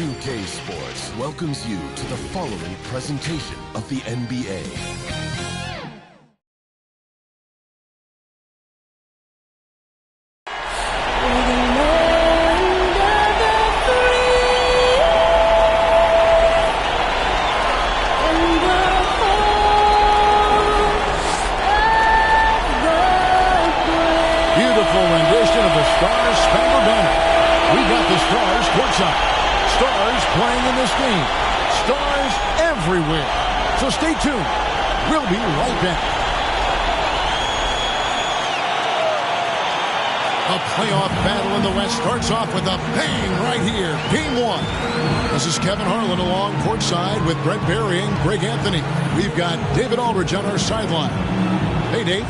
2K Sports welcomes you to the following presentation of the NBA. Beautiful rendition of the Stars Spangled Banner. We've got the Stars courtside. Stars playing in this game. Stars everywhere. So stay tuned. We'll be right back. A playoff battle in the West starts off with a bang right here. Game one. This is Kevin Harlan along courtside with Brent Barry and Greg Anthony. We've got David Aldridge on our sideline. Hey, Dave.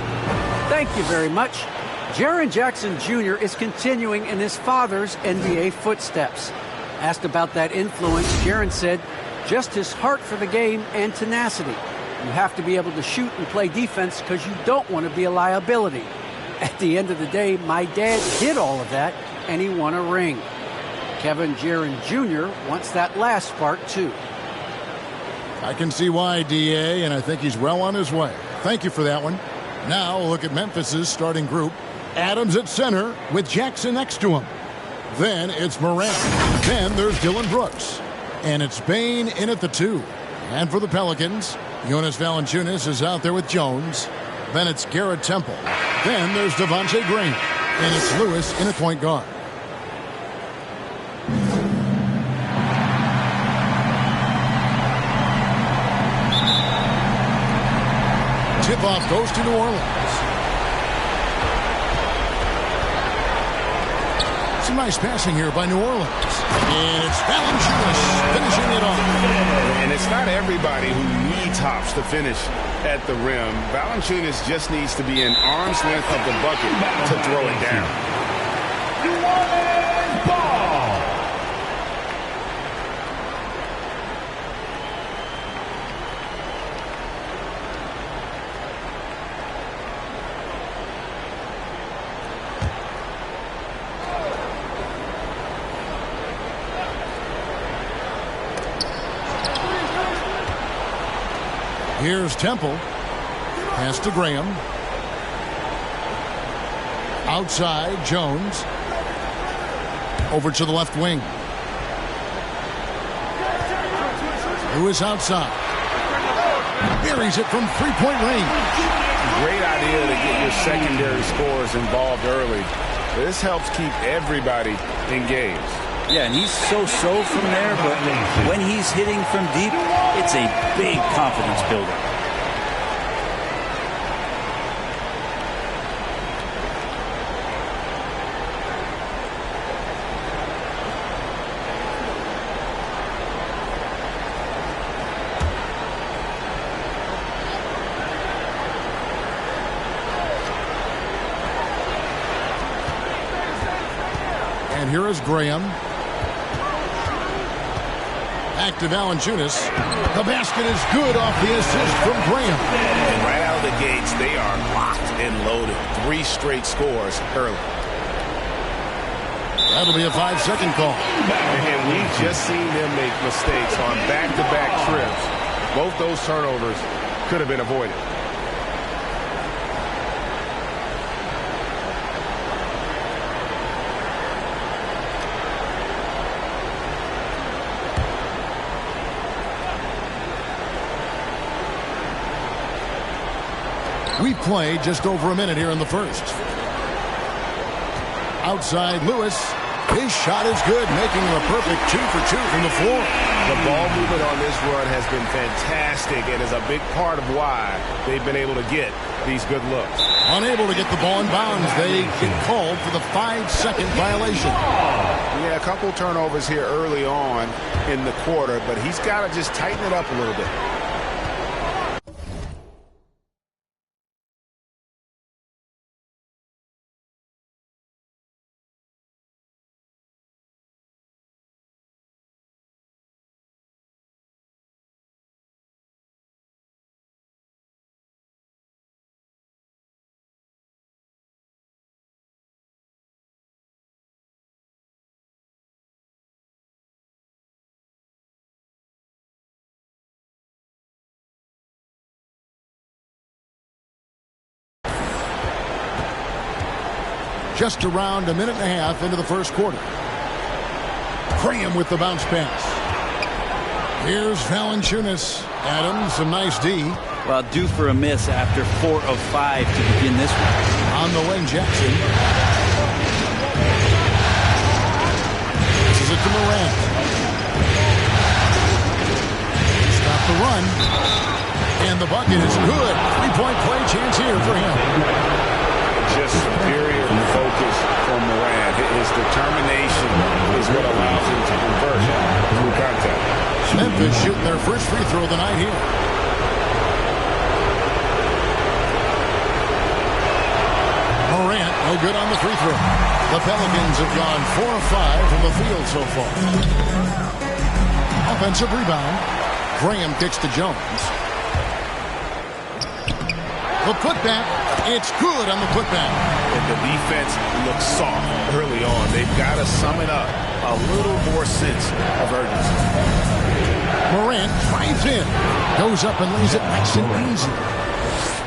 Thank you very much. Jaren Jackson Jr. is continuing in his father's NBA footsteps. Asked about that influence, Jaren said, just his heart for the game and tenacity. You have to be able to shoot and play defense because you don't want to be a liability. At the end of the day, my dad did all of that, and he won a ring. Kevin Jaren Jr. wants that last part, too. I can see why, D.A., and I think he's well on his way. Thank you for that one. Now we'll look at Memphis's starting group. Adams at center with Jackson next to him. Then it's Morant. Then there's Dylan Brooks. And it's Bane in at the 2. And for the Pelicans, Jonas Valanciunas is out there with Jones. Then it's Garrett Temple. Then there's Devontae Green. And it's Lewis in at point guard. Tip-off goes to New Orleans. Some nice passing here by New Orleans. And it's Valanciunas finishing it off. And it's not everybody who needs hops to finish at the rim. Valanciunas just needs to be an arm's length of the bucket to throw it down. New Orleans ball. Here's Temple. Pass to Graham. Outside, Jones. Over to the left wing. Lewis outside. Buries it from three-point range. Great idea to get your secondary scorers involved early. This helps keep everybody engaged. Yeah, and he's so-so from there, but when he's hitting from deep, it's a big confidence builder. And here is Graham. Back to Valanciunas. The basket is good off the assist from Graham. And right out of the gates, they are locked and loaded. 3 straight scores early. That'll be a 5-second call. And we've just seen them make mistakes on back-to-back trips. Both those turnovers could have been avoided. We've played just over a minute here in the first. Outside Lewis. His shot is good, making him a perfect 2 for 2 from the floor. The ball movement on this run has been fantastic and is a big part of why they've been able to get these good looks. Unable to get the ball in bounds, they get called for the 5-second violation. Yeah, a couple turnovers here early on in the quarter, but he's got to just tighten it up a little bit. just around a minute and a half into the first quarter. Graham with the bounce pass. Here's Valanciunas. Adams, a nice D. Well, due for a miss after 4 of 5 to begin this one. On the wing, Jackson. This is it to Morant. Stop the run. And the bucket is good. 3-point play chance here for him. Just superior focus from Morant. His determination is what allows him to convert through contact. Memphis shooting their first free throw of the night here. Morant, no good on the free throw. The Pelicans have gone 4 of 5 from the field so far. Offensive rebound. Graham kicks to Jones. The putback. It's good on the putback. And the defense looks soft early on. They've got to sum it up. A little more sense of urgency. Morant drives in. Goes up and lays it nice and easy.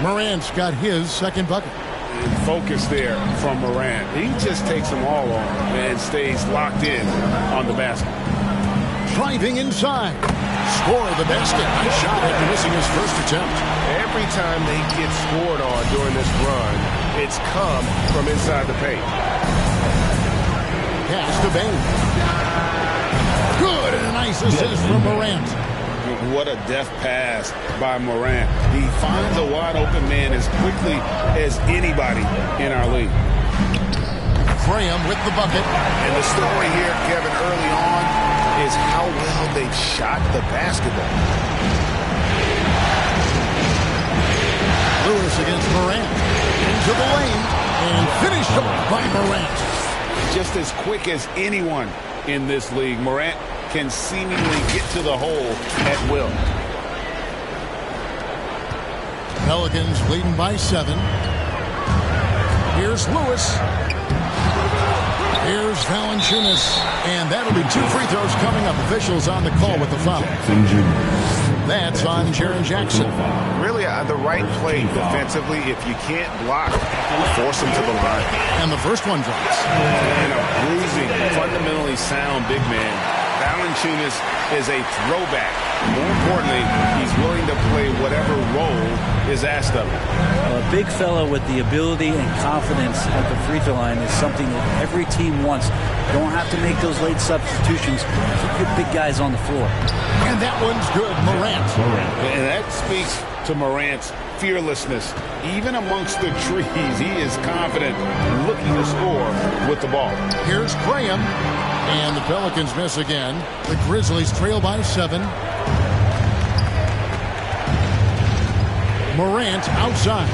Morant's got his second bucket. Focus there from Morant. He just takes them all on and stays locked in on the basket. Driving inside. Score the basket. Nice shot after missing his first attempt. Every time they get scored on during this run, it's come from inside the paint. Pass to Bain. Good and a nice assist from Morant. What a deft pass by Morant. He finds a wide open man as quickly as anybody in our league. Graham with the bucket. And the story here, Kevin, early on is how well they've shot the basketball. Lewis against Morant. Into the lane and finished off by Morant. Just as quick as anyone in this league, Morant can seemingly get to the hole at will. Pelicans leading by 7. Here's Lewis. Here's Valanciunas. And that'll be 2 free throws coming up. Officials on the call with the foul. That's on Jaren Jackson. Really, the right play defensively. If you can't block, force him to the line. And the first one drops. And a bruising, fundamentally sound big man. Valanciunas is a throwback. More importantly, he's willing to play whatever role is asked of him. A big fella with the ability and confidence at the free throw line is something that every team wants. Don't have to make those late substitutions. Keep your big guys on the floor. And that one's good. Morant. And that speaks to Morant's fearlessness. Even amongst the trees, he is confident, looking to score with the ball. Here's Graham. And the Pelicans miss again. The Grizzlies trail by 7. Morant outside.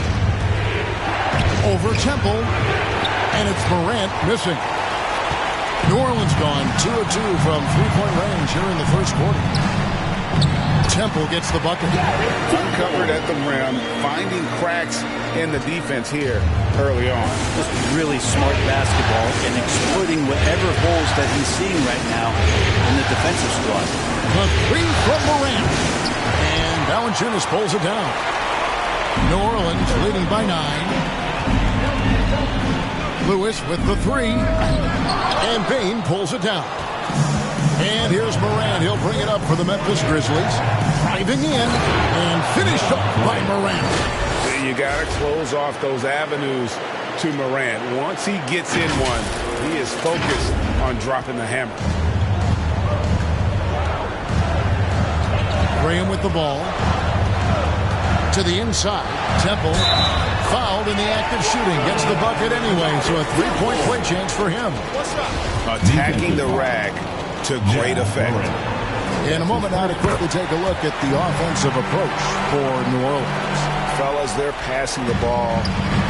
Over Temple. And it's Morant missing. New Orleans gone 2 of 2 from 3-point range here in the first quarter. Temple gets the bucket. Uncovered at the rim, finding cracks in the defense here early on. Just really smart basketball and exploiting whatever holes that he's seeing right now in the defensive squad. The 3 from Morant. And Valanciunas pulls it down. New Orleans leading by 9. Lewis with the 3. And Bain pulls it down. And here's Morant. He'll bring it up for the Memphis Grizzlies. Driving in and finished off by Morant. You got to close off those avenues to Morant. Once he gets in one, he is focused on dropping the hammer. Graham with the ball. To the inside. Temple fouled in the act of shooting. Gets the bucket anyway, so a 3-point play chance for him. Attacking the rag to great effect. In a moment now to quickly take a look at the offensive approach for New Orleans. Fellas, they're passing the ball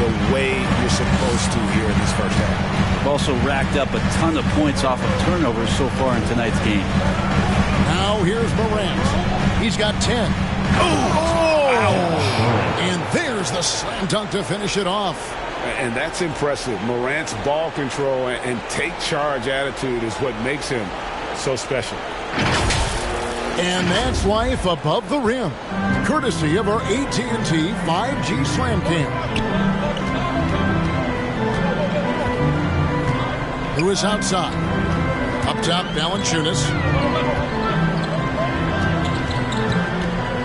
the way you're supposed to here in this first half. They've also racked up a ton of points off of turnovers so far in tonight's game. Now here's Morant. He's got 10. And there's the slam dunk to finish it off. And that's impressive. Morant's ball control and take charge attitude is what makes him so special. And that's life above the rim, courtesy of our AT&T 5G Slam Cam. Lewis outside. Up top, Valanciunas.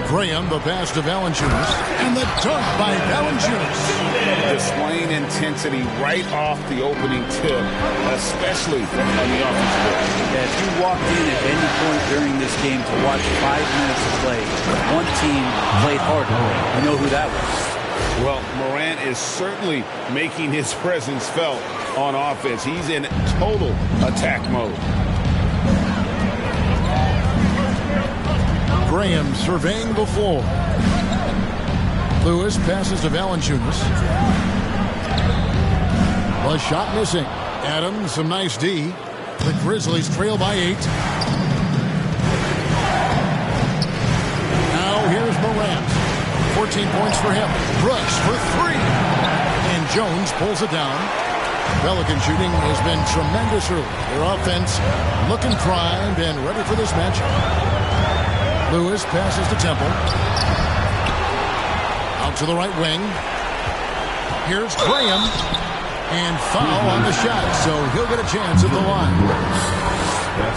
Graham, the pass to Valanciunas. And the dunk by Valanciunas. Displaying intensity right off the opening tip, especially on the offensive end. Yeah, if you walked in at any point during this game to watch 5 minutes of play, one team played harder. You know who that was. Well, Morant is certainly making his presence felt on offense. He's in total attack mode. Graham surveying the floor. Lewis passes to Valanciunas. A shot missing. Adams, some nice D. The Grizzlies trail by 8. Now here's Morant. 14 points for him. Rush for 3. And Jones pulls it down. Pelican shooting has been tremendous early. Their offense looking primed and ready for this matchup. Lewis passes to Temple. Out to the right wing. Here's Graham. And foul on the shot, so he'll get a chance at the line.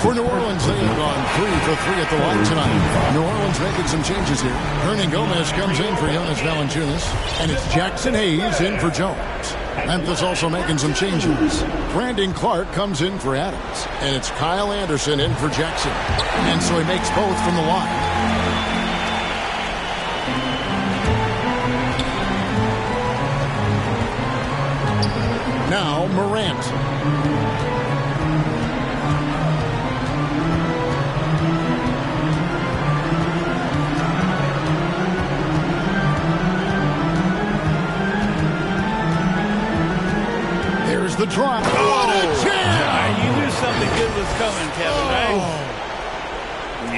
For New Orleans, they have gone 3 for 3 at the line tonight. New Orleans making some changes here. Hernan Gomez comes in for Jonas Valanciunas. And it's Jackson Hayes in for Jones. Memphis also making some changes. Brandon Clark comes in for Adams. And it's Kyle Anderson in for Jackson. And so he makes both from the line. Now Morant. There's the drop. What a jam! You knew something good was coming, Kevin, right?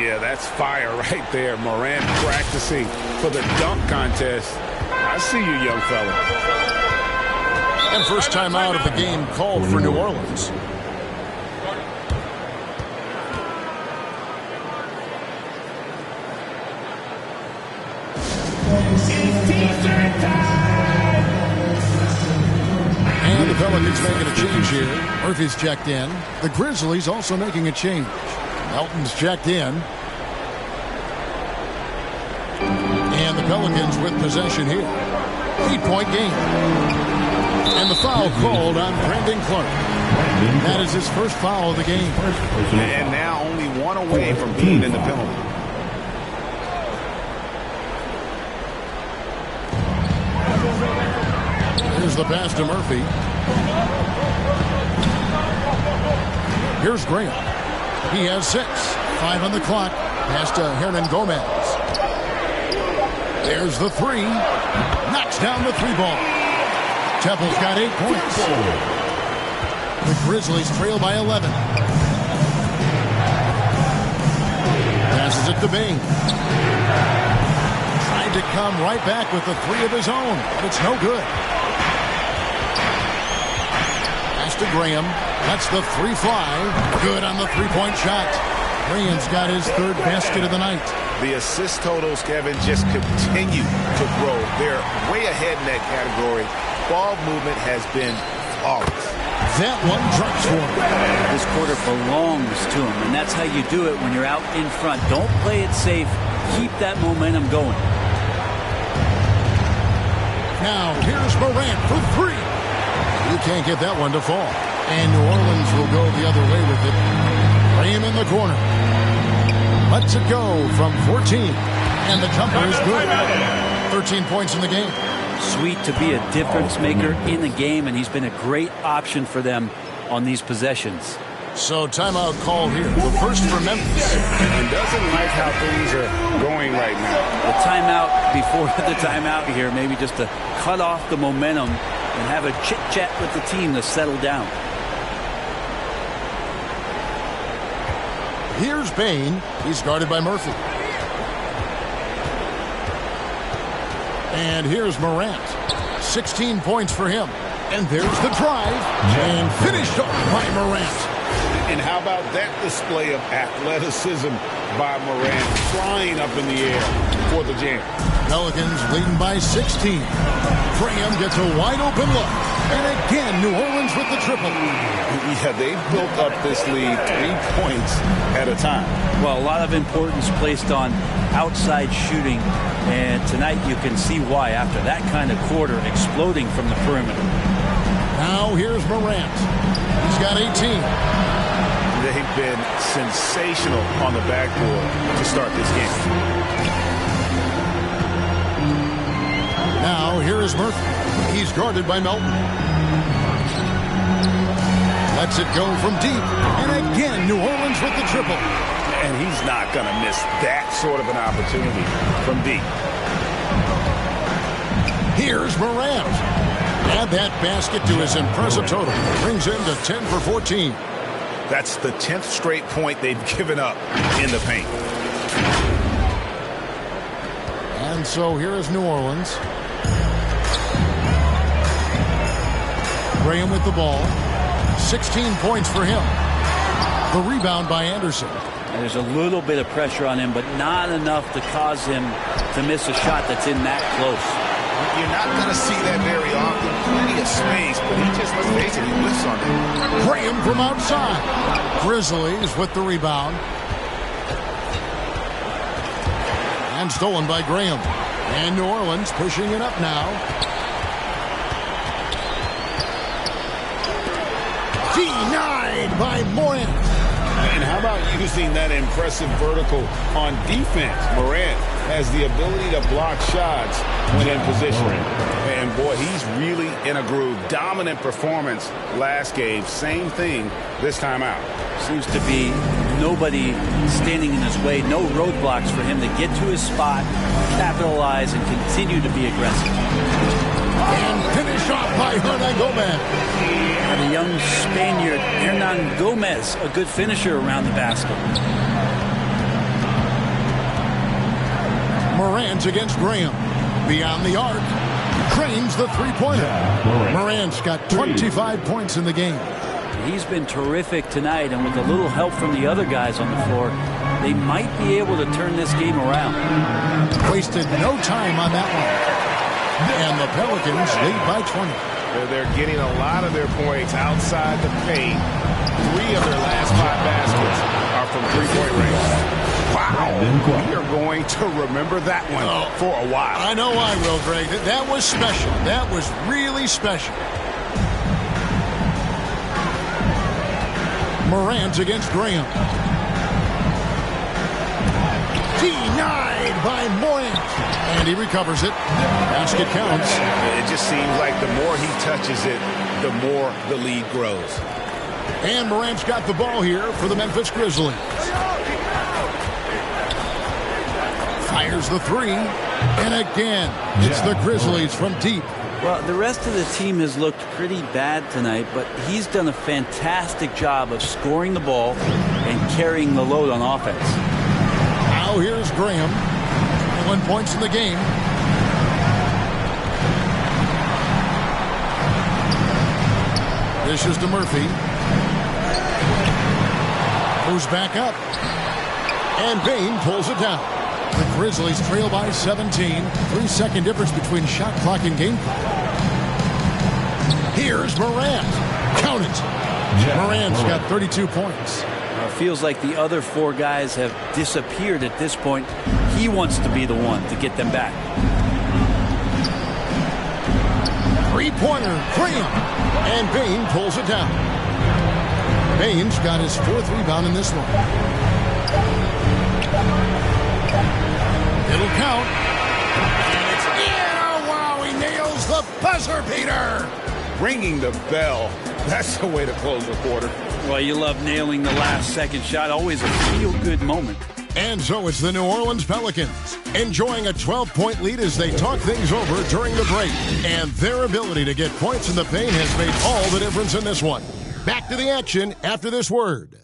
Yeah, that's fire right there. Morant practicing for the dunk contest. I see you, young fella. And first time out of the game called for New Orleans. And the Pelicans making a change here. Murphy's checked in. The Grizzlies also making a change. Melton's checked in. And the Pelicans with possession here. 8-point game. And the foul called on Brandon Clark. That is his first foul of the game. And now only one away from being in the penalty. Here's the pass to Murphy. Here's Graham. He has 6. 5 on the clock. Pass to Hernan Gomez. There's the 3. Knocks down the 3-ball. Temple's got 8 points. The Grizzlies trail by 11. Passes it to Bain. Tried to come right back with the 3 of his own, but it's no good. Pass to Graham. That's the 3 fly. Good on the 3-point shot. Graham's got his 3rd basket of the night. The assist totals, Kevin, just continue to grow. They're way ahead in that category. Ball movement has been flawless. That one drops for him. This quarter belongs to him, and that's how you do it when you're out in front. Don't play it safe. Keep that momentum going. Now, here's Morant for 3. You can't get that one to fall. And New Orleans will go the other way with it. Graham in the corner. Lets it go from 14. And the jumper is good. 13 points in the game. Sweet to be a difference maker in the game, and he's been a great option for them on these possessions. So timeout called here. The first for Memphis. And doesn't like how things are going right now. The timeout before the timeout here, maybe just to cut off the momentum and have a chit-chat with the team to settle down. Here's Bain. He's guarded by Murphy. And here's Morant. 16 points for him. And there's the drive. And finished off by Morant. And how about that display of athleticism by Morant, flying up in the air for the jam? Pelicans leading by 16. Graham gets a wide-open look. And again, New Orleans with the triple. Yeah, they built up this lead 3 points at a time. Well, a lot of importance placed on outside shooting. And tonight you can see why after that kind of quarter exploding from the perimeter. Now here's Morant. He's got 18. They've been sensational on the backboard to start this game. Now here is Murphy. He's guarded by Melton. Lets it go from deep. And again, New Orleans with the triple. And he's not going to miss that sort of an opportunity from deep. Here's Morant. Add that basket to his impressive total. Brings him to 10 for 14. That's the 10th straight point they've given up in the paint. And so here is New Orleans. Graham with the ball. 16 points for him. The rebound by Anderson. And there's a little bit of pressure on him, but not enough to cause him to miss a shot that's in that close. You're not going to see that very often. Plenty of space, but he just, let's face it, he whiffs on it. Graham from outside. Grizzlies with the rebound. And stolen by Graham. And New Orleans pushing it up now. Denied by Morant. And how about using that impressive vertical on defense? Morant has the ability to block shots when in position. And boy, he's really in a groove. Dominant performance last game. Same thing this time out. Seems to be nobody standing in his way. No roadblocks for him to get to his spot, capitalize, and continue to be aggressive. And finish off by Hernan Gomez. And a young Spaniard, Hernan Gomez, a good finisher around the basket. Morant against Graham. Beyond the arc. Cranes the three-pointer. Morant's got 25 points in the game. He's been terrific tonight, and with a little help from the other guys on the floor, they might be able to turn this game around. Wasted no time on that one. And the Pelicans lead by 20. They're getting a lot of their points outside the paint. 3 of their last 5 baskets are from three-point range. Wow. We are going to remember that one for a while. I know I will, Greg. That was special. That was really special. Morant against Graham. Denied by Morant. And he recovers it. Basket counts. It just seems like the more he touches it, the more the lead grows. And Morant's got the ball here for the Memphis Grizzlies. Fires the three. And again, it's the Grizzlies from deep. Well, the rest of the team has looked pretty bad tonight, but he's done a fantastic job of scoring the ball and carrying the load on offense. Now here's Graham. 1 points in the game. This is to Murphy. Moves back up. And Bain pulls it down. The Grizzlies trail by 17. 3-second difference between shot clock and game clock. Here's Morant. Count it. Morant's got 32 points. It feels like the other 4 guys have disappeared at this point. He wants to be the one to get them back. Three-pointer, Graham. And Bain pulls it down. Bain's got his 4th rebound in this one. It'll count. And it's in. Wow, he nails the buzzer beater. Ringing the bell. That's the way to close the quarter. Well, you love nailing the last second shot. Always a feel-good moment. And so it's the New Orleans Pelicans enjoying a 12-point lead as they talk things over during the break. And their ability to get points in the paint has made all the difference in this one. Back to the action after this word.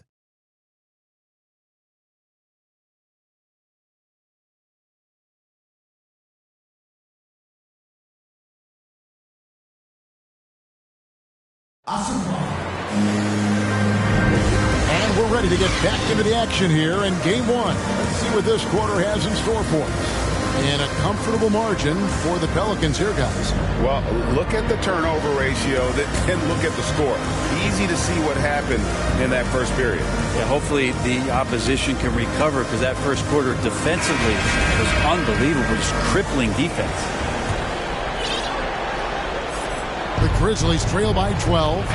And we're ready to get back into the action here in Game 1. Let's see what this quarter has in store for us. And a comfortable margin for the Pelicans here, guys. Well, look at the turnover ratio, then look at the score. Easy to see what happened in that first period. Yeah, hopefully the opposition can recover, because that first quarter defensively was unbelievable, just crippling defense. The Grizzlies trail by 12.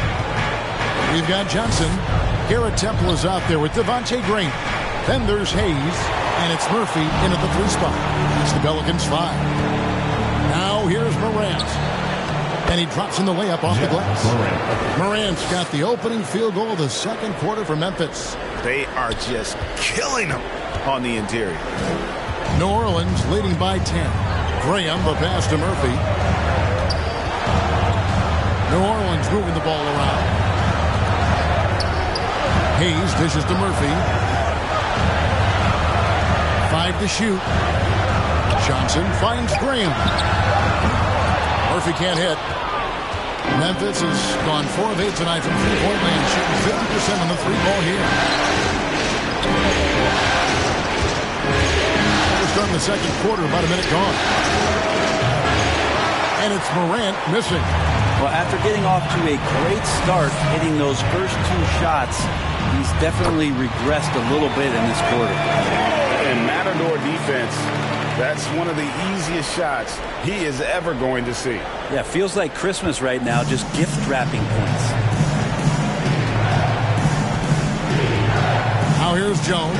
We've got Johnson. Garrett Temple is out there with Devontae Green. Then there's Hayes, and it's Murphy in at the 3 spot. It's the Pelicans 5. Now here's Morant. And he drops in the layup off the glass. Morant's got the opening field goal of the second quarter for Memphis. They are just killing them on the interior. New Orleans leading by 10. Graham, the pass to Murphy. New Orleans moving the ball around. Hayes dishes to Murphy. 5 to shoot. Johnson finds Graham. Murphy can't hit. Memphis has gone 4 of 8 tonight from three-point land, shooting 50% on the 3-ball here. We're starting the second quarter, about a minute gone. And it's Morant missing. Well, after getting off to a great start, hitting those first 2 shots, he's definitely regressed a little bit in this quarter. And Matador defense, that's one of the easiest shots he is ever going to see. Yeah, feels like Christmas right now, just gift wrapping points. Now here's Jones.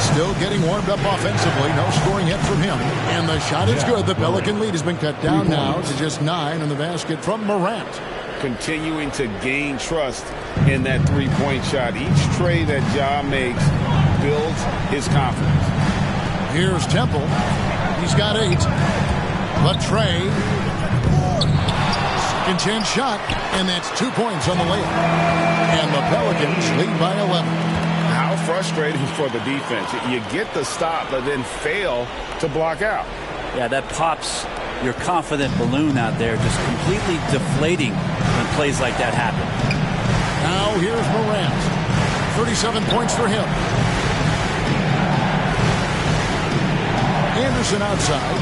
Still getting warmed up offensively. No scoring yet from him. And the shot is good. The Pelican lead has been cut down now to just 9 on the basket from Morant. Continuing to gain trust in that 3-point shot. Each trade that Ja makes builds his confidence. Here's Temple. He's got 8. Latrey. Second chance shot. And that's 2 points on the layup. And the Pelicans lead by 11. How frustrating for the defense. You get the stop, but then fail to block out. Yeah, that pops your confident balloon out there, just completely deflating when plays like that happen. Now here's Morant. 37 points for him. Anderson outside.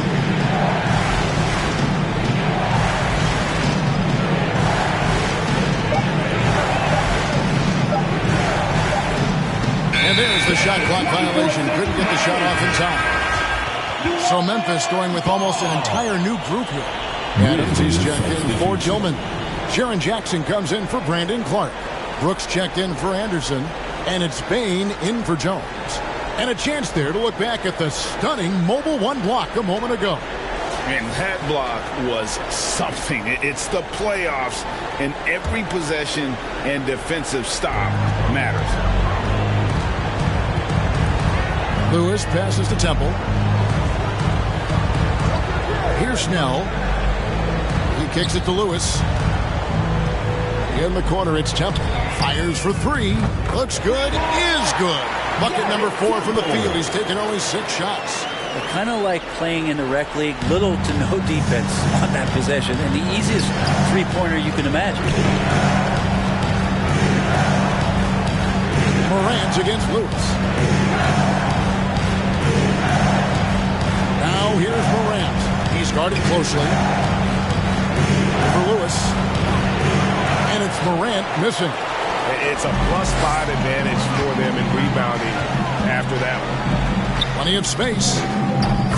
And there's the shot clock violation. Couldn't get the shot off in time. So Memphis going with almost an entire new group here. Adams, he's checked in for Tillman. Jaren Jackson comes in for Brandon Clark. Brooks checked in for Anderson. And it's Bain in for Jones. And a chance there to look back at the stunning Mobile 1 block a moment ago. And that block was something. It's the playoffs, and every possession and defensive stop matters. Lewis passes to Temple. Here's Snell. He kicks it to Lewis. In the corner, it's Temple. Fires for 3. Looks good. Is good. Bucket number 4 from the field. He's taken only 6 shots. Kind of like playing in the rec league, little to no defense on that possession, and the easiest three-pointer you can imagine. Morant against Lewis. Now here's Morant. He's guarded closely. For Lewis. And it's Morant missing. It's a +5 advantage for them in rebounding after that one. Plenty of space.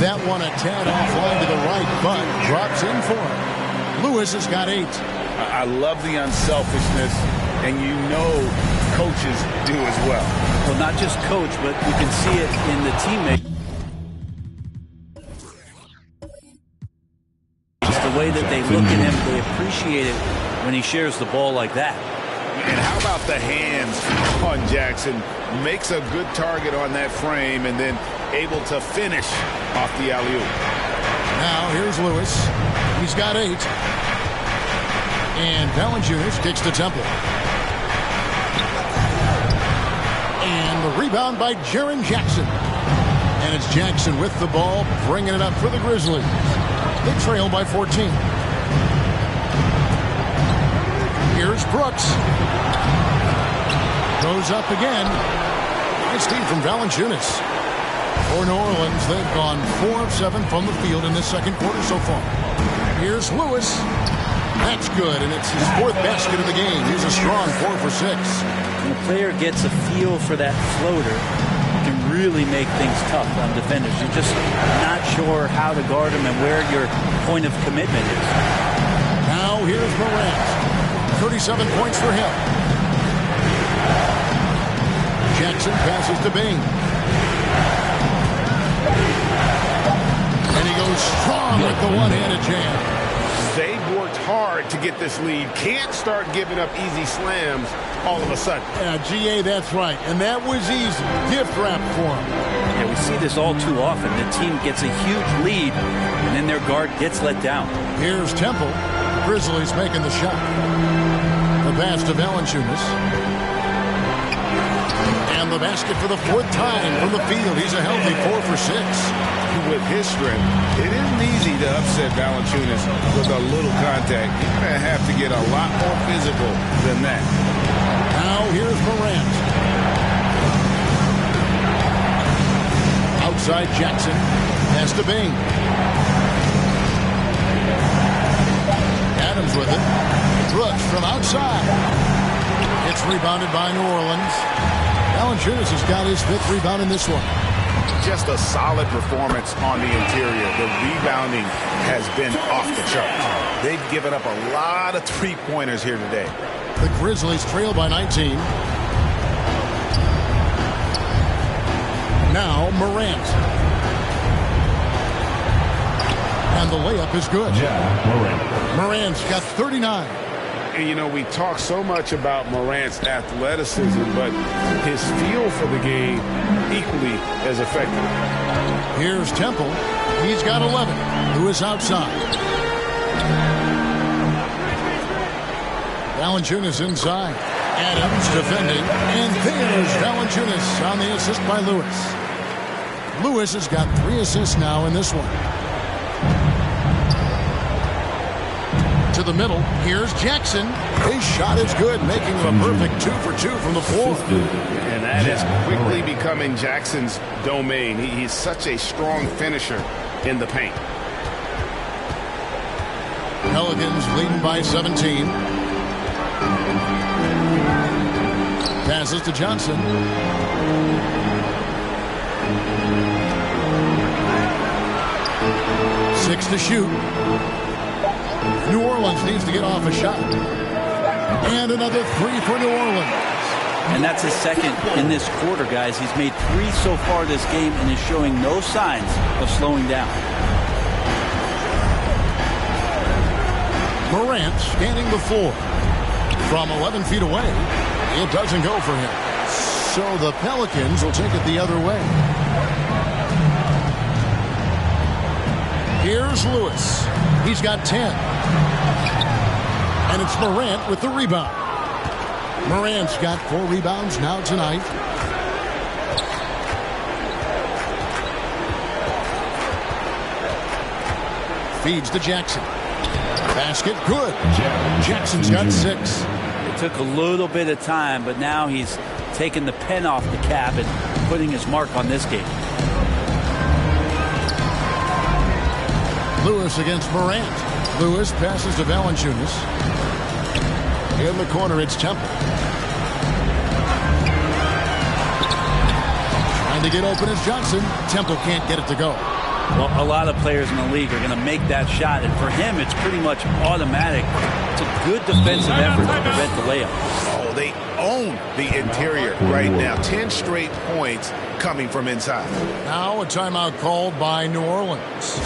That one a tad offline to the right, but drops in for him. Lewis has got 8. I love the unselfishness, and you know coaches do as well. Well, not just coach, but you can see it in the teammate. Just the way that they look at him, they appreciate it when he shares the ball like that. And how about the hands on Jackson? Makes a good target on that frame and then able to finish off the alley-oop. Now here's Lewis. He's got 8. And Valanciunas kicks to Temple. And the rebound by Jaren Jackson. And it's Jackson with the ball, bringing it up for the Grizzlies. They trail by 14. Here's Brooks. Goes up again. Nice feed from Valanciunas. For New Orleans, they've gone 4 of 7 from the field in this second quarter so far. Here's Lewis. That's good, and it's his 4th basket of the game. He's a strong 4 for 6. When a player gets a feel for that floater, it can really make things tough on defenders. You're just not sure how to guard him and where your point of commitment is. Now here's Morant. 37 points for him. Jackson passes to Bing. And he goes strong with the one-handed jam. They've worked hard to get this lead. Can't start giving up easy slams all of a sudden. Yeah, GA, that's right. And that was easy. Gift wrap for him. Yeah, we see this all too often. The team gets a huge lead, and then their guard gets let down. Here's Temple. Grizzlies making the shot. The pass to Valanciunas. And the basket for the 4th time from the field. He's a healthy 4 for 6. With his strength, it isn't easy to upset Valanciunas with a little contact. You're going to have to get a lot more physical than that. Now here's Morant. Outside Jackson. Has to Bing. Adams with it. Brooks from outside. It's rebounded by New Orleans. Valanciunas has got his 5th rebound in this one. Just a solid performance on the interior. The rebounding has been off the charts. They've given up a lot of three-pointers here today. The Grizzlies trail by 19. Now Morant. And the layup is good. Morant's got 39. And, you know, we talk so much about Morant's athleticism, but his feel for the game equally as effective. Here's Temple. He's got 11. Lewis outside. Valanciunas inside. Adams defending. And there's Valanciunas on the assist by Lewis. Lewis has got 3 assists now in this one. To the middle. Here's Jackson. His shot is good, making it a perfect 2 for 2 from the floor. And that is quickly becoming Jackson's domain. He's such a strong finisher in the paint. Pelicans leading by 17. Passes to Johnson. 6 to shoot. New Orleans needs to get off a shot. And another 3 for New Orleans. And that's his 2nd in this quarter, guys. He's made 3 so far this game and is showing no signs of slowing down. Morant scanning the floor. From 11 feet away, it doesn't go for him. So the Pelicans will take it the other way. Here's Lewis. He's got 10. And it's Morant with the rebound. Morant's got 4 rebounds now tonight. Feeds to Jackson. Basket good. Jackson's got 6. It took a little bit of time, but now he's taking the pen off the cap and putting his mark on this game. Lewis against Morant. Lewis passes to Valanciunas. In the corner, it's Temple. Trying to get open is Johnson. Temple can't get it to go. Well, a lot of players in the league are going to make that shot, and for him, it's pretty much automatic. It's a good defensive effort to prevent the layup. Oh, they own the interior right now. 10 straight points coming from inside. Now a timeout called by New Orleans.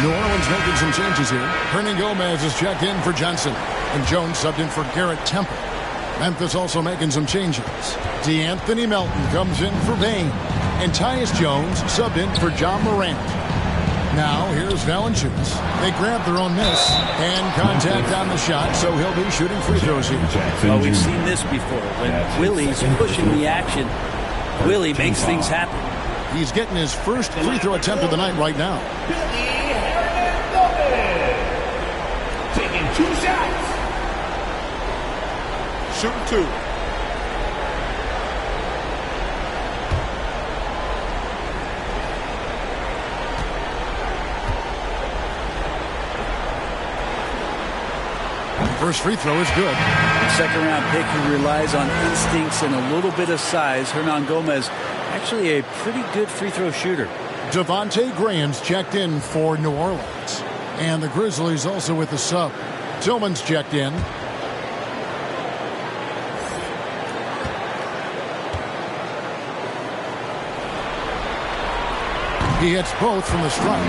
New Orleans making some changes here. Hernan Gomez is checked in for Johnson. And Jones subbed in for Garrett Temple. Memphis also making some changes. DeAnthony Melton comes in for Bain. And Tyus Jones subbed in for John Morant. Now here's Valanciunas. They grab their own miss. And contact on the shot, so he'll be shooting free throws here. Well, we've seen this before. When Willie's pushing the action, Willie makes things happen. He's getting his first free throw attempt of the night right now. Taking 2 shots. Shooting 2. First free throw is good. Second-round pick who relies on instincts and a little bit of size. Hernan Gomez, actually a pretty good free throw shooter. Devontae Graham's checked in for New Orleans. And the Grizzlies also with the sub. Tillman's checked in. He hits both from the stripe.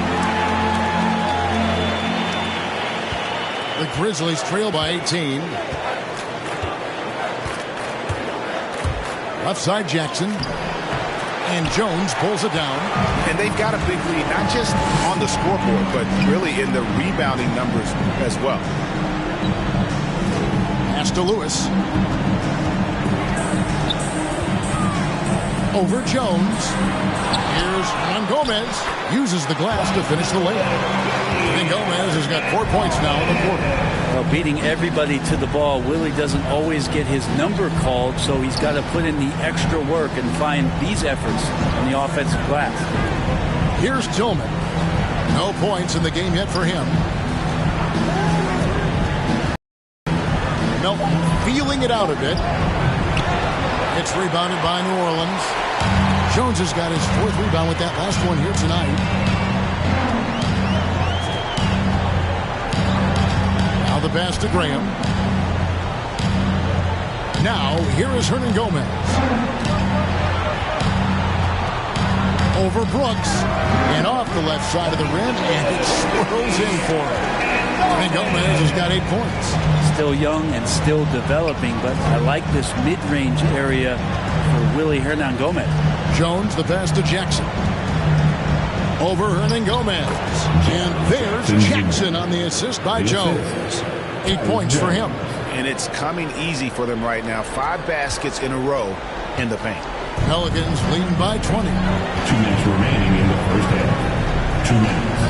The Grizzlies trail by 18. Left side Jackson. And Jones pulls it down. And they've got a big lead, not just on the scoreboard, but really in the rebounding numbers as well. Pass to Lewis. Over Jones. Here's Hernan Gomez. Uses the glass to finish the layup. And Gomez has got 4 points now in the quarter. Well, beating everybody to the ball, Willie doesn't always get his number called, so he's got to put in the extra work and find these efforts on the offensive glass. Here's Tillman. No points in the game yet for him. Melton feeling it out a bit. It's rebounded by New Orleans. Jones has got his 4th rebound with that last one here tonight. Now the pass to Graham. Now here is Hernan Gomez. Over Brooks. And off the left side of the rim. And it swirls in for him. And Gomez has got 8 points. Still young and still developing, but I like this mid-range area for Willie Hernan Gomez. Jones, the pass to Jackson. Over Hernan Gomez. And there's Jackson on the assist by Jones. 8 points for him. And it's coming easy for them right now. 5 baskets in a row in the paint. Pelicans leading by 20. 2 minutes remaining in the first half. 2 minutes.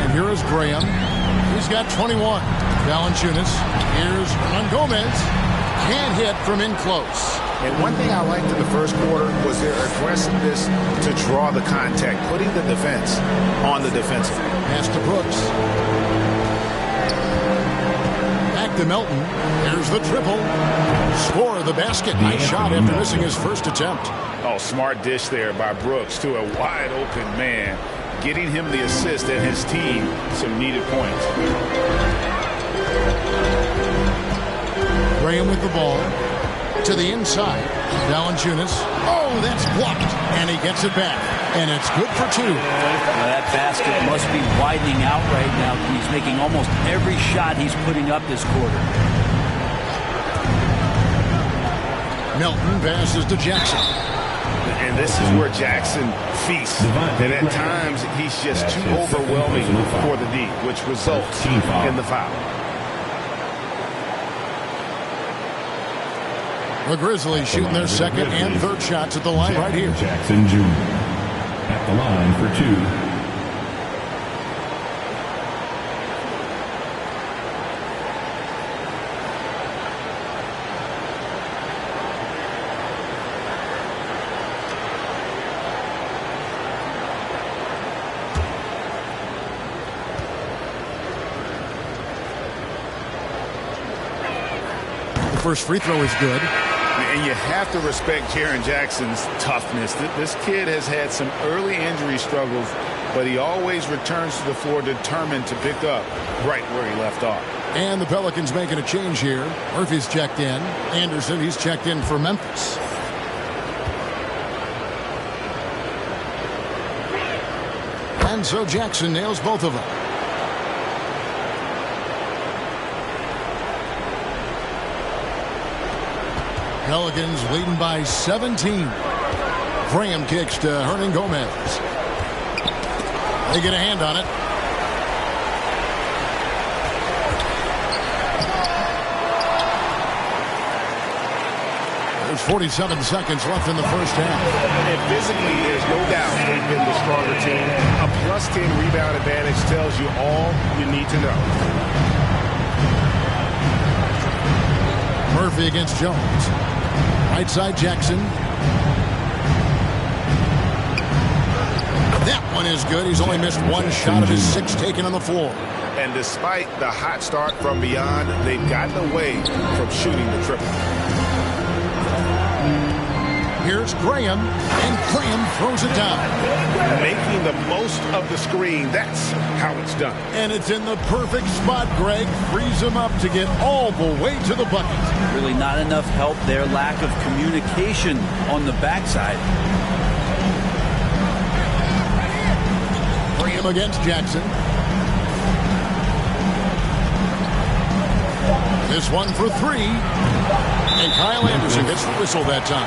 And here is Graham. He's got 21. Valanciunas. Here's Hernan Gomez. Can't hit from in close. And one thing I liked in the first quarter was their aggressiveness to draw the contact, putting the defense on the defensive. Pass to Brooks. Back to Melton. Here's the triple. Score the basket. Nice shot after missing his first attempt. Oh, smart dish there by Brooks to a wide open man, getting him the assist and his team some needed points. Graham with the ball. To the inside. Valanciunas. Oh, that's blocked. And he gets it back. And it's good for 2. Well, that basket must be widening out right now. He's making almost every shot he's putting up this quarter. Melton passes to Jackson. And this is where Jackson feasts. And at times, he's just too overwhelming for the D, which results in the foul. The Grizzlies shooting their second and third shots at the line right here. Jackson Jr. at the line for 2. The first free throw is good. And you have to respect Jaren Jackson's toughness. This kid has had some early injury struggles, but he always returns to the floor determined to pick up right where he left off. And the Pelicans making a change here. Murphy's checked in. Anderson, he's checked in for Memphis. And so Jackson nails both of them. Pelicans leading by 17. Graham kicks to Hernan Gomez. They get a hand on it. There's 47 seconds left in the first half. And physically, there's no doubt they've been the stronger team. A plus 10 rebound advantage tells you all you need to know. Murphy against Jones. Right side Jackson. That one is good. He's only missed one shot of his 6 taken on the floor. And despite the hot start from beyond, they've gotten away from shooting the triple. Here's Graham, and Graham throws it down. Making the most of the screen, that's how it's done. And it's in the perfect spot, Greg. Frees him up to get all the way to the bucket. Really not enough help there. Lack of communication on the backside. Graham against Jackson. This one for 3. And Kyle Anderson gets the whistle that time.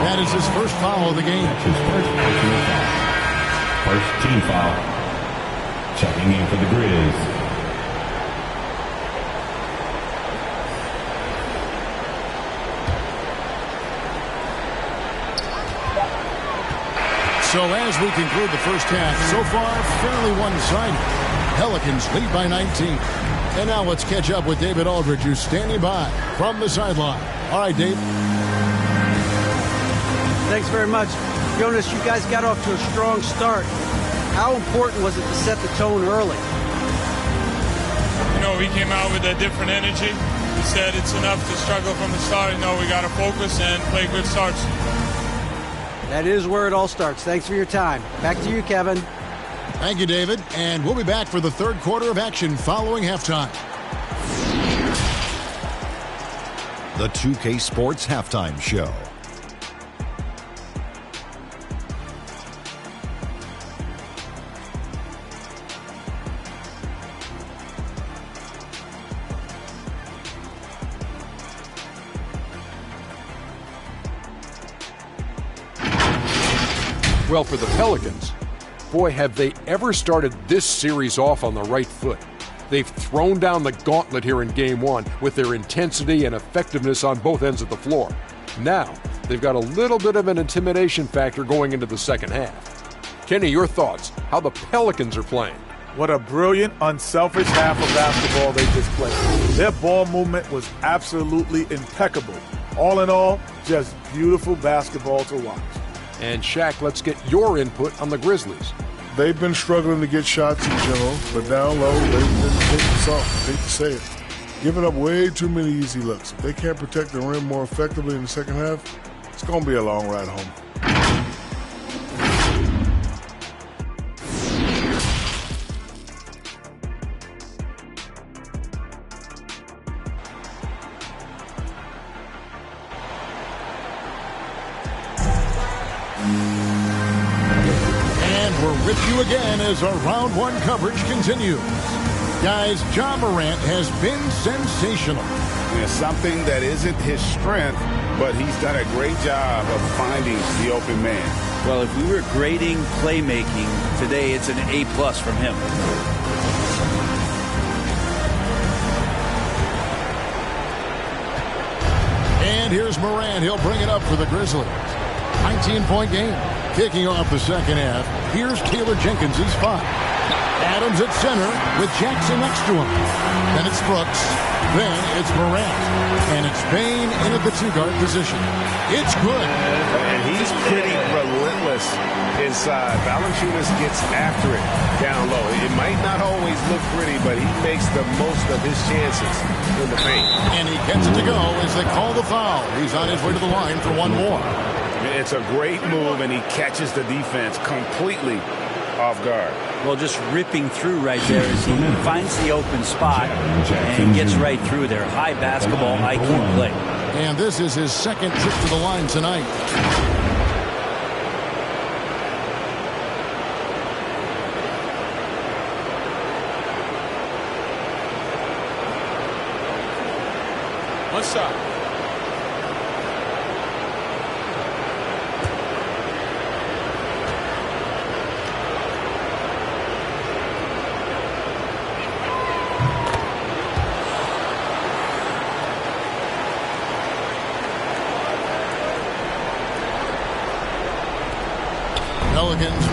That is his first foul of the game. That's his first team foul. Checking in for the Grizz. So as we conclude the first half, so far fairly one-sided. Pelicans lead by 19. And now let's catch up with David Aldridge, who's standing by from the sideline. All right, Dave. Thanks very much. Jonas, you guys got off to a strong start. How important was it to set the tone early? You know, we came out with a different energy. We said it's enough to struggle from the start. You know, we got to focus and play good starts. That is where it all starts. Thanks for your time. Back to you, Kevin. Thank you, David. And we'll be back for the third quarter of action following halftime. The 2K Sports Halftime Show. Well, for the Pelicans, boy, have they ever started this series off on the right foot. They've thrown down the gauntlet here in Game 1 with their intensity and effectiveness on both ends of the floor. Now, they've got a little bit of an intimidation factor going into the second half. Kenny, your thoughts? How the Pelicans are playing? What a brilliant, unselfish half of basketball they just played. Their ball movement was absolutely impeccable. All in all, just beautiful basketball to watch. And Shaq, let's get your input on the Grizzlies. They've been struggling to get shots in general, but down low, they've been taking soft. I hate to say it. Giving up way too many easy looks. If they can't protect the rim more effectively in the second half, it's going to be a long ride home. With you again as our round one coverage continues. Guys, Ja Morant has been sensational. Yeah, something that isn't his strength, but he's done a great job of finding the open man. Well, if we were grading playmaking today, it's an A+ from him. And here's Morant. He'll bring it up for the Grizzlies. 19-point game. Kicking off the second half, here's Taylor Jenkins' spot. Adams at center with Jackson next to him. Then it's Brooks. Then it's Morant. And it's Bane in at the two-guard position. It's good. And he's pretty relentless inside. Valanciunas gets after it down low. It might not always look pretty, but he makes the most of his chances in the paint. And he gets it to go as they call the foul. He's on his way to the line for one more. It's a great move, and he catches the defense completely off guard. Well, just ripping through right there as he finds the open spot and gets right through there. High basketball IQ play. And this is his second trip to the line tonight. What's up?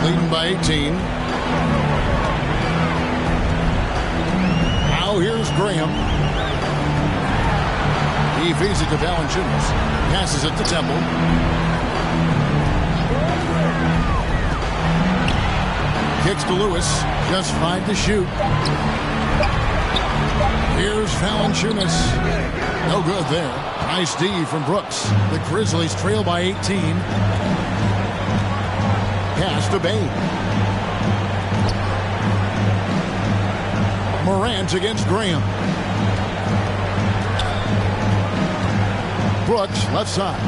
leading by 18. Now here's Graham. He feeds it to Valanciunas. Passes it to Temple. Kicks to Lewis. Just 5 to shoot. Here's Valanciunas. No good there. Nice D from Brooks. The Grizzlies trail by 18. Pass to Bain. Morant against Graham. Brooks, left side.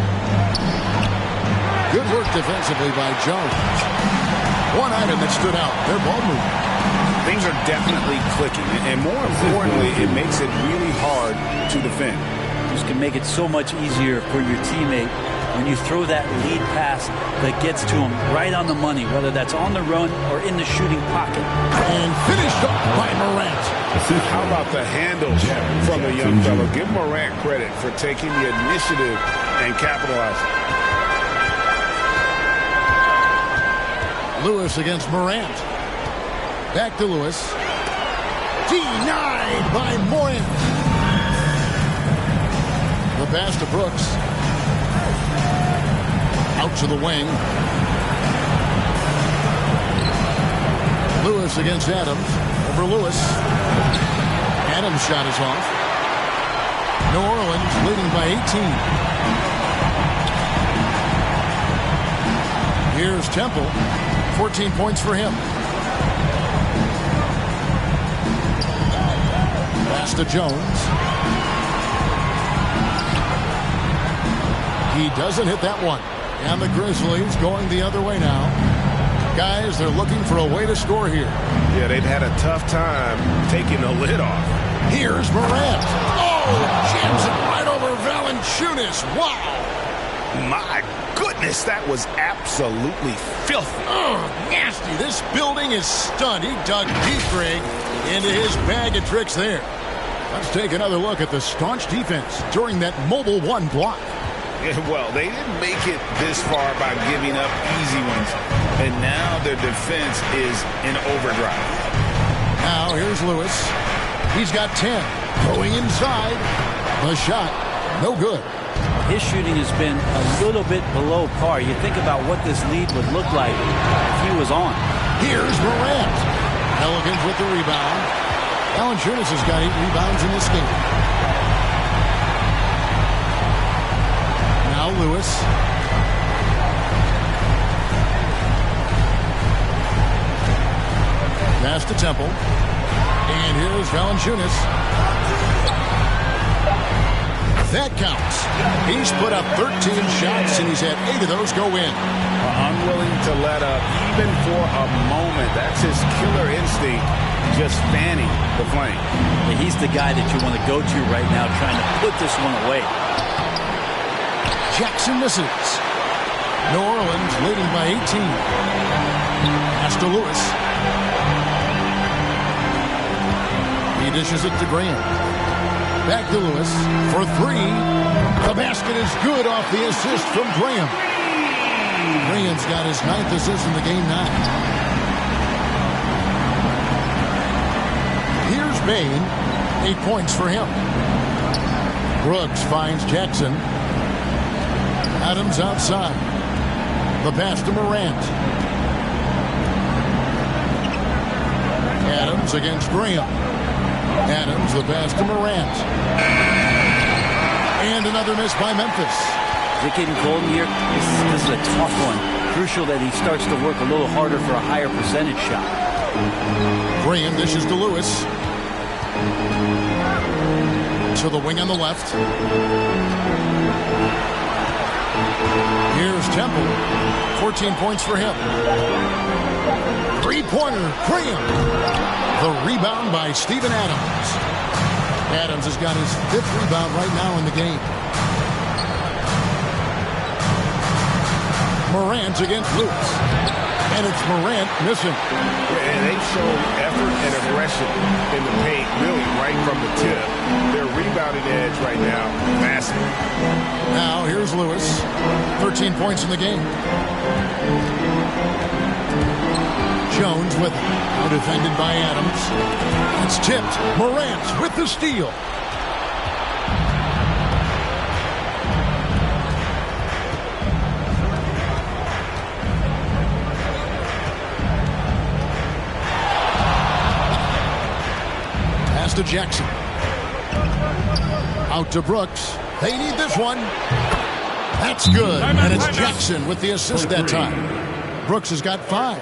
Good work defensively by Jones. One item that stood out, their ball movement. Things are definitely clicking, and more importantly, it makes it really hard to defend. This can make it so much easier for your teammate when you throw that lead pass that gets to him right on the money, whether that's on the run or in the shooting pocket. And finished off by Morant. How about the handles from the young fellow? Give Morant credit for taking the initiative and capitalizing. Lewis against Morant. Back to Lewis. Denied by Morant. The pass to Brooks. Out to the wing. Lewis against Adams. Over Lewis. Adams' shot is off. New Orleans leading by 18. Here's Temple. 14 points for him. Pass to Jones. He doesn't hit that one. And the Grizzlies going the other way now. Guys, they're looking for a way to score here. Yeah, they've had a tough time taking the lid off. Here's Morant. Oh, jams it right over Valanciunas. Wow. My goodness, that was absolutely filthy. Oh, nasty. This building is stunned. He dug deep, Greg, into his bag of tricks there. Let's take another look at the staunch defense during that mobile one block. Yeah, well, they didn't make it this far by giving up easy ones. And now their defense is in overdrive. Now here's Lewis. He's got 10. Going inside. The shot, no good. His shooting has been a little bit below par. You think about what this lead would look like if he was on. Here's Morant. Pelicans with the rebound. Valanciunas has got 8 rebounds in this game. Now Lewis. Pass to Temple. And here's Valanciunas. That counts. He's put up 13 shots, and he's had 8 of those go in. Unwilling to let up, even for a moment. That's his killer instinct, just fanning the flame. And he's the guy that you want to go to right now, trying to put this one away. Jackson misses. New Orleans leading by 18. Pass to Lewis. He dishes it to Graham. Back to Lewis for 3. The basket is good off the assist from Graham. Graham's got his 9th assist in the game now. Here's Bain. 8 points for him. Brooks finds Jackson. Adams outside. The pass to Morant. Adams against Graham. Adams, the pass to Morant. And another miss by Memphis. Is it getting cold in here? This is a tough one. Crucial that he starts to work a little harder for a higher percentage shot. Graham dishes to Lewis. To the wing on the left. Here's Temple. 14 points for him. Three-pointer, Graham. The rebound by Steven Adams. Adams has got his 5th rebound right now in the game. Morant against Lewis. And it's Morant missing. And they've shown effort and aggression in the paint, really right from the tip. Their rebounding edge right now, massive. Now here's Lewis. 13 points in the game. Jones with it. Now defended by Adams. It's tipped. Morant with the steal. Pass to Jackson. Out to Brooks. They need this one. That's good. And it's Jackson with the assist that time. Brooks has got 5.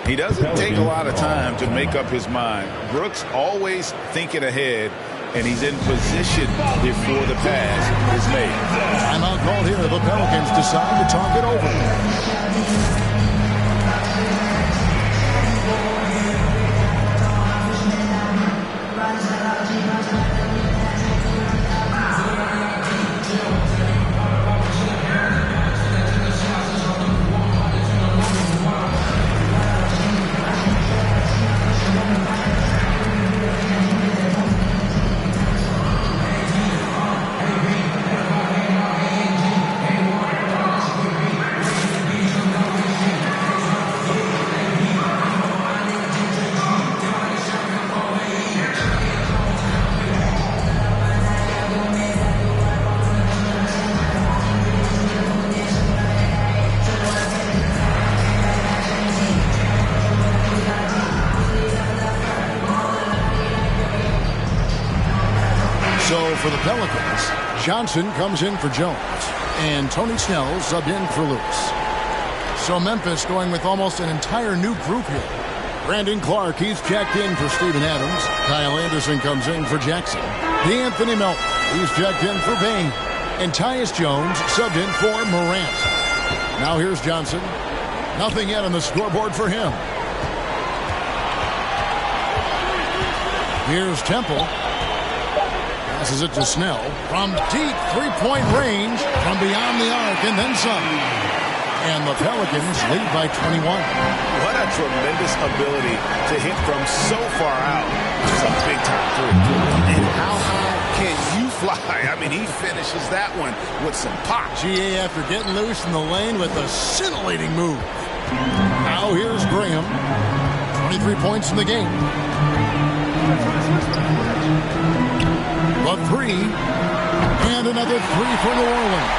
He doesn't take a lot of time to make up his mind. Brooks always thinking ahead, and he's in position before the pass is made. Timeout called here. The Pelicans decide to talk it over. For the Pelicans, Johnson comes in for Jones, and Tony Snell subbed in for Lewis. So Memphis going with almost an entire new group here. Brandon Clark, he's checked in for Steven Adams. Kyle Anderson comes in for Jackson. D'Anthony Melton, he's checked in for Bain. And Tyus Jones subbed in for Morant. Now here's Johnson. Nothing yet on the scoreboard for him. Here's Temple. Passes it to Snell from deep three-point range from beyond the arc and then some. And the Pelicans lead by 21. What a tremendous ability to hit from so far out. Just a big-time three. And how high can you fly? I mean, he finishes that one with some pop. GA after getting loose in the lane with a scintillating move. Now here's Graham. 23 points in the game. A 3, and another 3 for New Orleans.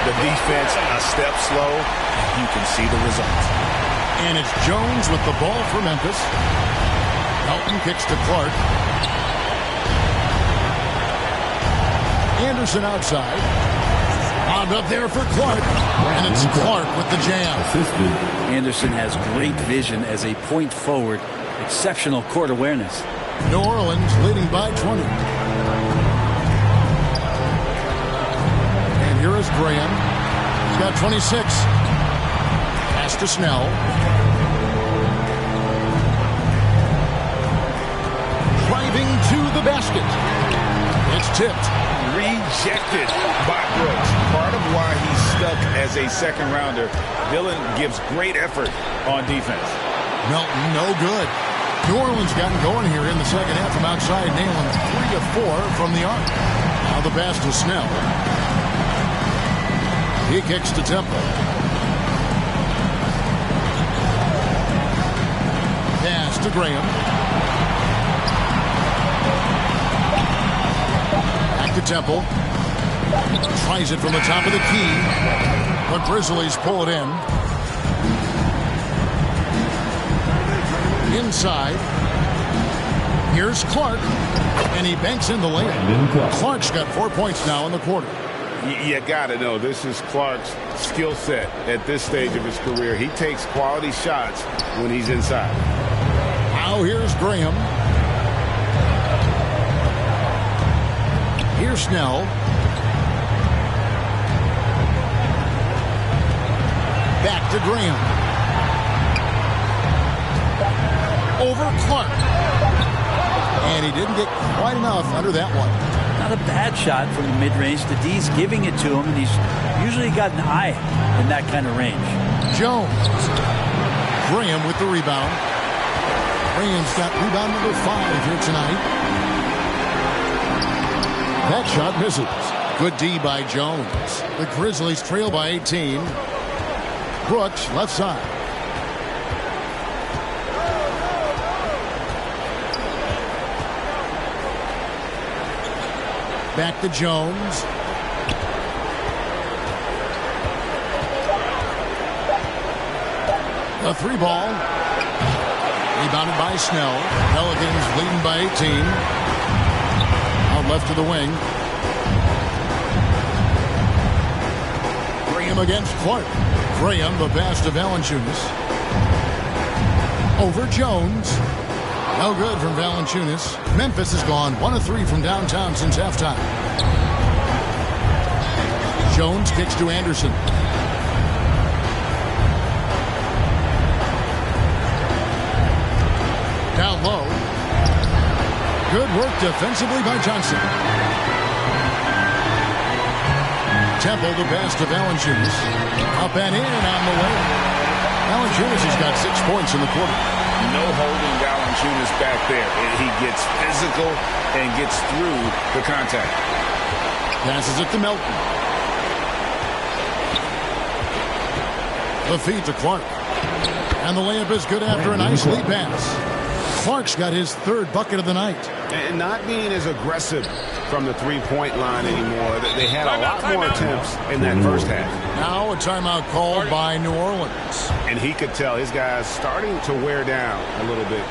The defense a step slow, you can see the result. And it's Jones with the ball for Memphis. Melton kicks to Clark. Anderson outside. Bombed up there for Clark. And it's Clark with the jam. Anderson has great vision as a point forward. Exceptional court awareness. New Orleans leading by 20. And here is Graham. He's got 26. Pass to Snell. Driving to the basket. It's tipped. Rejected by Brooks. Part of why he's stuck as a second rounder. Dillon gives great effort on defense. Melton, no good. New Orleans gotten going here in the second half from outside, nailing 3 of 4 from the arc. Now the pass to Snell. He kicks to Temple. Pass to Graham. Back to Temple. Tries it from the top of the key. The Grizzlies pull it in. Inside. Here's Clark. And he banks in the lane. Clark's got 4 points now in the quarter. You got to know, this is Clark's skill set at this stage of his career. He takes quality shots when he's inside. Now here's Graham. Here's Snell. Back to Graham. Over Clark. And he didn't get quite enough under that one. Not a bad shot from the mid-range. The D's giving it to him, and he's usually got an eye in that kind of range. Jones. Graham with the rebound. Graham's got rebound number 5 here tonight. That shot misses. Good D by Jones. The Grizzlies trail by 18. Brooks, left side. Back to Jones. A 3-ball. Rebounded by Snell. Pelicans leading by 18. Out left to the wing. Graham against Clark. Graham, the pass to Valanciunas. Over Jones. No good from Valanciunas. Memphis has gone 1 of 3 from downtown since halftime. Jones kicks to Anderson. Down low. Good work defensively by Johnson. Temple the pass to Valanciunas. Up and in on the way. Valanciunas has got 6 points in the quarter. No holding Valanciunas back there. He gets physical and gets through the contact. Passes it to Melton. The feed to Clark. And the layup is good after a nice lead pass. Clark's got his 3rd bucket of the night. And not being as aggressive from the three-point line anymore. They had a lot more attempts in that first half. Now a timeout called by New Orleans. And he could tell his guys starting to wear down a little bit.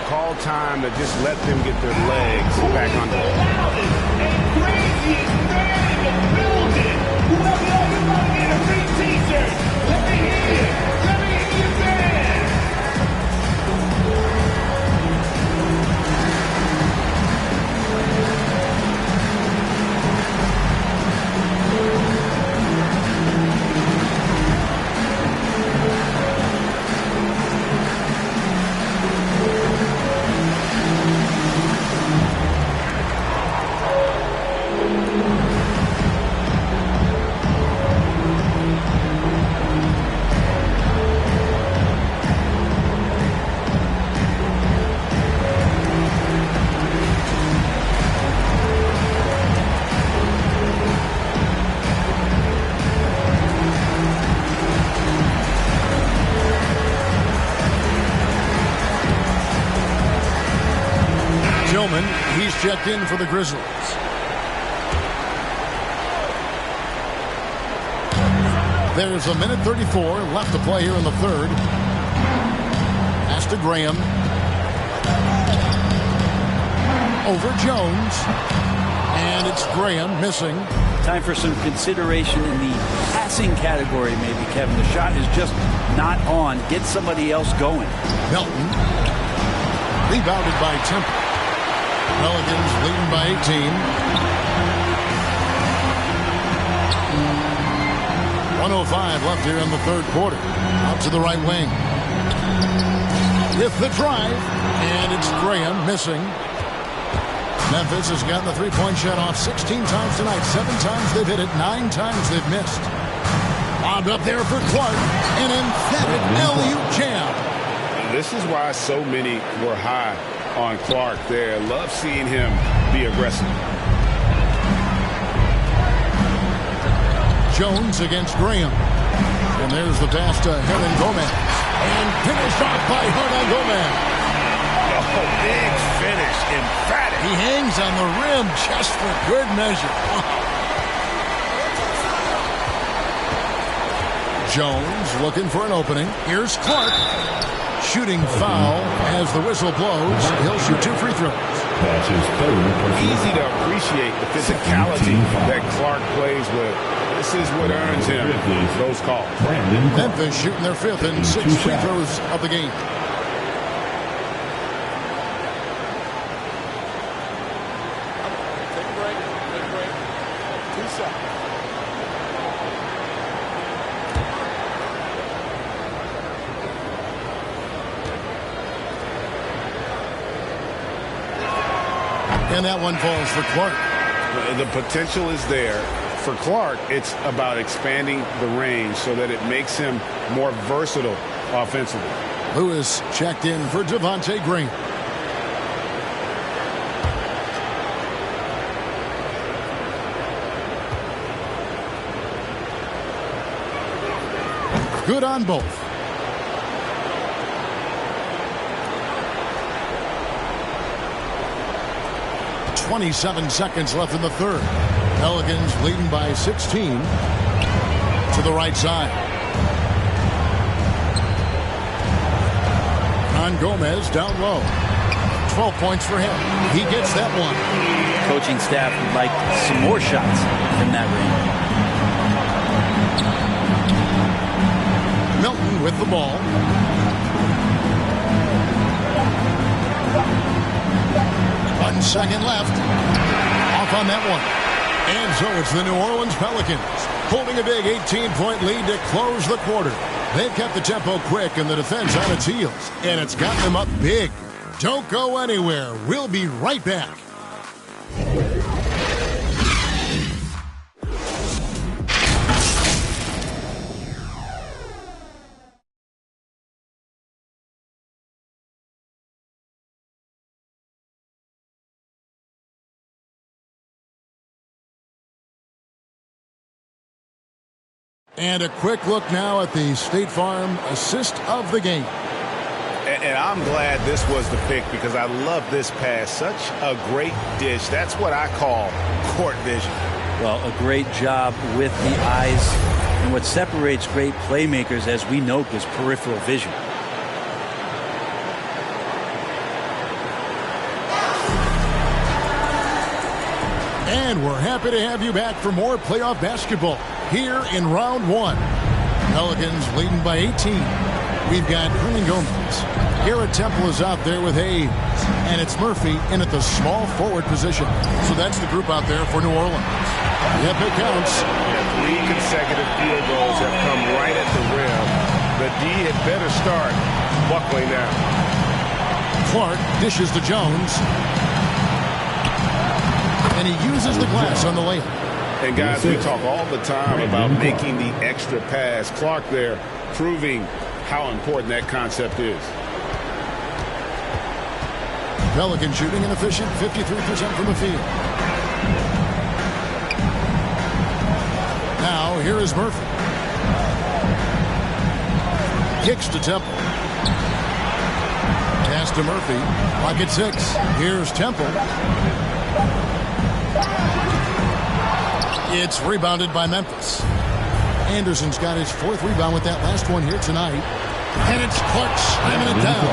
Call time to just let them get their legs back under them. Crazy fan in the building. Whoever everybody get a free t-shirt. Let me hear you. Let me hear you dance. He's checked in for the Grizzlies. There's a minute 34 left to play here in the 3rd. Pass to Graham. Over Jones. And it's Graham missing. Time for some consideration in the passing category, maybe, Kevin. The shot is just not on. Get somebody else going. Melton. Rebounded by Temple. Pelicans leading by 18. 1:05 left here in the 3rd quarter. Out to the right wing. With the drive. And it's Graham missing. Memphis has gotten the 3-point shot off 16 times tonight. 7 times they've hit it. 9 times they've missed. Bombed up there for Clark. An emphatic alley-oop jam. This is why so many were high on Clark there. Love seeing him be aggressive. Jones against Graham. And there's the pass to Hernan Gomez. And finished off by Hernan Gomez. Oh, big finish. Emphatic. He hangs on the rim just for good measure. Jones looking for an opening. Here's Clark. Shooting foul as the whistle blows. He'll shoot 2 free throws. Easy to appreciate the physicality that Clark plays with. This is what earns him those calls. Memphis shooting their 5th and 6th free throws of the game. Take a break. 2 seconds. And that one falls for Clark. The potential is there. For Clark, it's about expanding the range so that it makes him more versatile offensively. Lewis checked in for Devontae Green. Good on both. 27 seconds left in the third. Pelicans leading by 16 to the right side. On Gomez down low. 12 points for him. He gets that one. Coaching staff would like some more shots from that range. Milton with the ball. 1 second left. Off on that one. And so it's the New Orleans Pelicans holding a big 18-point lead to close the quarter. They've kept the tempo quick and the defense on its heels, and it's gotten them up big. Don't go anywhere. We'll be right back. And a quick look now at the State Farm assist of the game. And I'm glad this was the pick because I love this pass. Such a great dish. That's what I call court vision. Well, a great job with the eyes. And what separates great playmakers, as we know, is peripheral vision. And we're happy to have you back for more playoff basketball here in round one. Pelicans leading by 18. We've got Hernan Gomez. Garrett Temple is out there with Hayes. And it's Murphy in at the small forward position. So that's the group out there for New Orleans. Yep, it counts. Yeah, 3 consecutive field goals have come right at the rim. The D had better start buckling now. Clark dishes to Jones. And he uses the glass on the layup. And guys, we talk all the time about making the extra pass. Clark there proving how important that concept is. Pelican shooting an efficient 53% from the field. Now here is Murphy. Kicks to Temple. Pass to Murphy. Pocket 6. Here's Temple. It's rebounded by Memphis. Anderson's got his 4th rebound with that last one here tonight. And it's Clark slamming it down.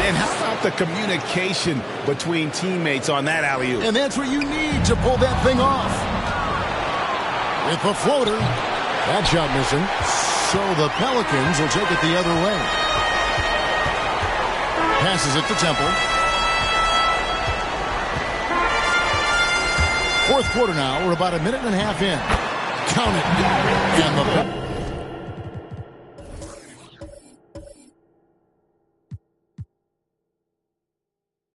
And how about the communication between teammates on that alley-oop? And that's what you need to pull that thing off. With the floater. That shot missing. So the Pelicans will take it the other way. Passes it to Temple. 4th quarter now. We're about a minute and a half in. Count it. And the